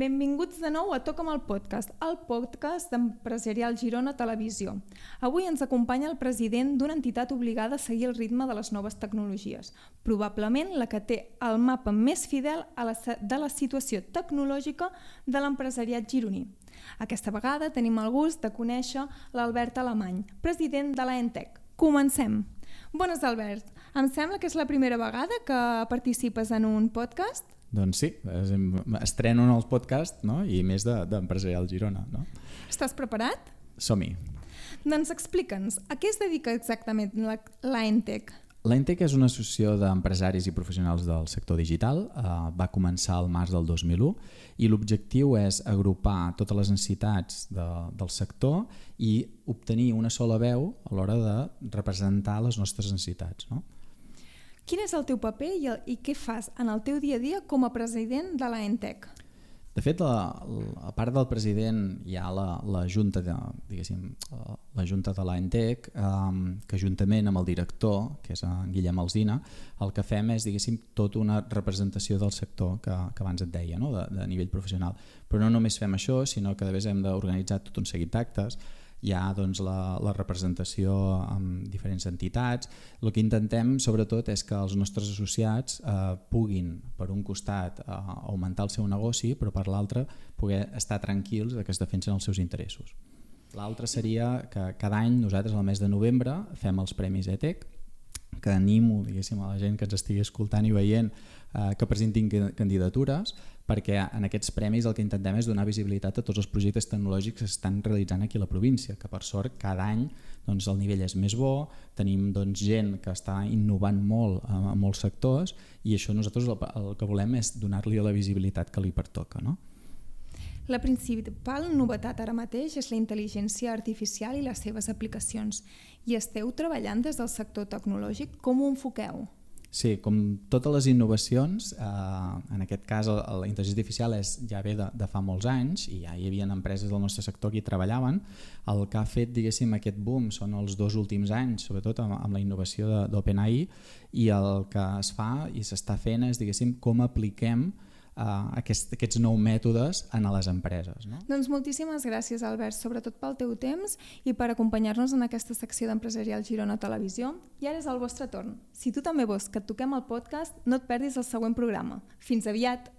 Benvinguts de nou a Toca'm el podcast d'Empresarial Girona Televisió. Avui ens acompanya el president d'una entitat obligada a seguir el ritme de les noves tecnologies, probablement la que té el mapa més fidel de la situació tecnològica de l'empresariat gironí. Aquesta vegada tenim el gust de conèixer l'Albert Alemany, president de l'ENTEC. Comencem! Bones, Albert. Em sembla que és la primera vegada que participes en un podcast. Doncs sí, estreno en els podcasts, no? I més d'Empresarial Girona. No? Estàs preparat? Som-hi. Doncs explica'ns, a què es dedica exactament l'ENTEC? L'ENTEC és una associació d'empresaris i professionals del sector digital. Va començar al març del 2001 i l'objectiu és agrupar totes les necessitats del sector i obtenir una sola veu a l'hora de representar les nostres necessitats. No? Quin és el teu paper i què fas en el teu dia a dia com a president de l'ENTEC? De fet, a part del president hi ha la junta la junta de l'ENTEC, que juntament amb el director, que és en Guillem Alsina, el que fem és tota una representació del sector que abans et deia, no? de nivell professional. Però no només fem això, sinó que a més hem d'organitzar tot un seguit d'actes. Hi ha doncs, la representació amb diferents entitats. El que intentem sobretot és que els nostres associats puguin, per un costat, augmentar el seu negoci, però per l'altre poder estar tranquils que es defensen els seus interessos. L'altre seria que cada any nosaltres al mes de novembre fem els Premis ETEC, que animo a la gent que ens estigui escoltant i veient que presentin candidatures, perquè en aquests premis el que intentem és donar visibilitat a tots els projectes tecnològics que s'estan realitzant aquí a la província, que per sort cada any doncs, el nivell és més bo, tenim doncs, gent que està innovant molt en molts sectors i això nosaltres el que volem és donar-li la visibilitat que li pertoca. No? La principal novetat ara mateix és la intel·ligència artificial i les seves aplicacions. I esteu treballant des del sector tecnològic? Com ho enfoqueu? Sí, com totes les innovacions, en aquest cas la intel·ligència artificial ja ve de fa molts anys i ja hi havia empreses del nostre sector que hi treballaven. El que ha fet aquest boom són els 2 últims anys, sobretot amb la innovació d'OpenAI, i el que es fa i s'està fent és com apliquem aquests nous mètodes a les empreses. No? Doncs moltíssimes gràcies, Albert, sobretot pel teu temps i per acompanyar-nos en aquesta secció d'Empresarial Girona Televisió. I ara és el vostre torn. Si tu també vols que et toquem el podcast, no et perdis el següent programa. Fins aviat!